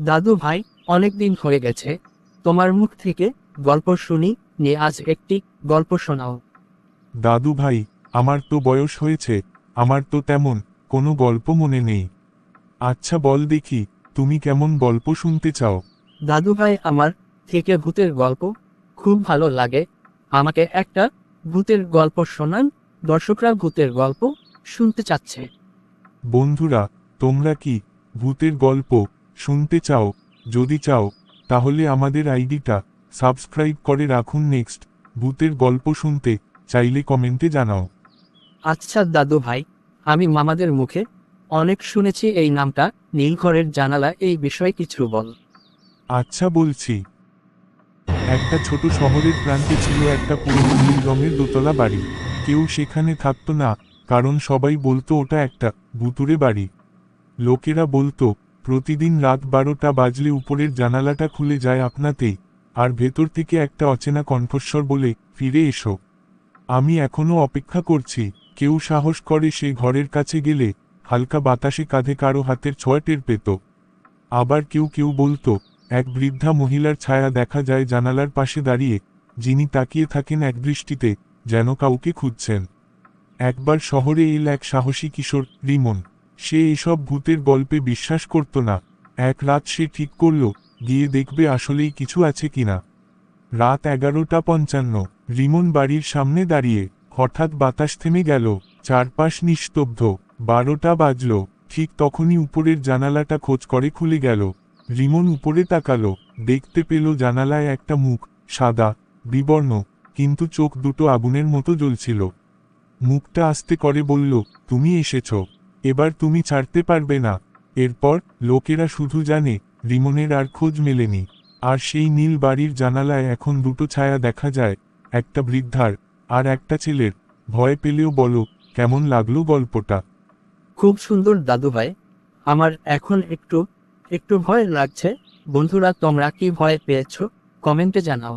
দাদু ভাই, অনেক দিন হয়ে গেছে তোমার মুখ থেকে গল্প শুনি, নিয়ে আজ একটি গল্প শোনাও। দাদু ভাই, আমার তো বয়স হয়েছে, আমার তো তেমন কোনো গল্প মনে নেই। আচ্ছা বল দেখি, তুমি কেমন গল্প শুনতে চাও? দাদু ভাই, আমার থেকে ভূতের গল্প খুব ভালো লাগে। আমাকে একটা ভূতের গল্প শোনান, দর্শকরা ভূতের গল্প শুনতে চাচ্ছে। বন্ধুরা, তোমরা কি ভূতের গল্প শুনতে চাও? যদি চাও, তাহলে আমাদের আইডিটা সাবস্ক্রাইব করে রাখুন। নেক্সট ভূতের গল্প শুনতে চাইলে কমেন্টে জানাও। আচ্ছা দাদু ভাই, আমি মামাদের মুখে অনেক শুনেছি এই নামটা, নীলঘরের জানালা, এই বিষয়ে কিছু বল। আচ্ছা বলছি। একটা ছোট শহরের প্রান্তে ছিল একটা পুরনো নীল রঙের দোতলা বাড়ি। কেউ সেখানে থাকতো না, কারণ সবাই বলতো ওটা একটা ভুতুড়ে বাড়ি। লোকেরা বলতো প্রতিদিন রাত 12টা বাজলে উপরের জানালাটা খুলে যায় আপনাতেই, আর ভেতর থেকে একটা অচেনা কণ্ঠস্বর বলে, ফিরে এসো। আমি এখনো অপেক্ষা করছি। কেউ সাহস করে সে ঘরের কাছে গেলে হালকা বাতাসে কাঁধে কারো হাতের ছোঁয়া টের পেত। আবার কেউ কেউ বলতো এক বৃদ্ধা মহিলার ছায়া দেখা যায় জানালার পাশে দাঁড়িয়ে, যিনি তাকিয়ে থাকেন একদৃষ্টিতে, যেন কাউকে খুঁজছেন। একবার শহরে এল এক সাহসী কিশোর, রিমন। সে এসব ভূতের গল্পে বিশ্বাস করত না। এক রাত সে ঠিক করল গিয়ে দেখবে আসলেই কিছু আছে কিনা। রাত 11:55, রিমন বাড়ির সামনে দাঁড়িয়ে। হঠাৎ বাতাস থেমে গেল, চারপাশ নিস্তব্ধ। 12টা বাজল, ঠিক তখনই উপরের জানালাটা খোঁজ করে খুলে গেল। রিমন উপরে তাকালো, দেখতে পেল জানালায় একটা মুখ, সাদা, বিবর্ণ, কিন্তু চোখ দুটো আগুনের মতো জ্বলছিল। মুখটা আস্তে করে বলল, তুমি এসেছ, এবার তুমি ছাড়তে পারবে না। এরপর লোকেরা শুধু জানে রিমনের আর খোঁজ মেলেনি। আর সেই নীল বাড়ির জানালায় এখন দুটো ছায়া দেখা যায়, একটা বৃদ্ধার আর একটা ছেলের। ভয় পেলেও বলো, কেমন লাগলো গল্পটা? খুব সুন্দর দাদু ভাই, আমার এখন একটু একটু ভয় লাগছে। বন্ধুরা, তোমরা কি ভয় পেয়েছো? কমেন্টে জানাও।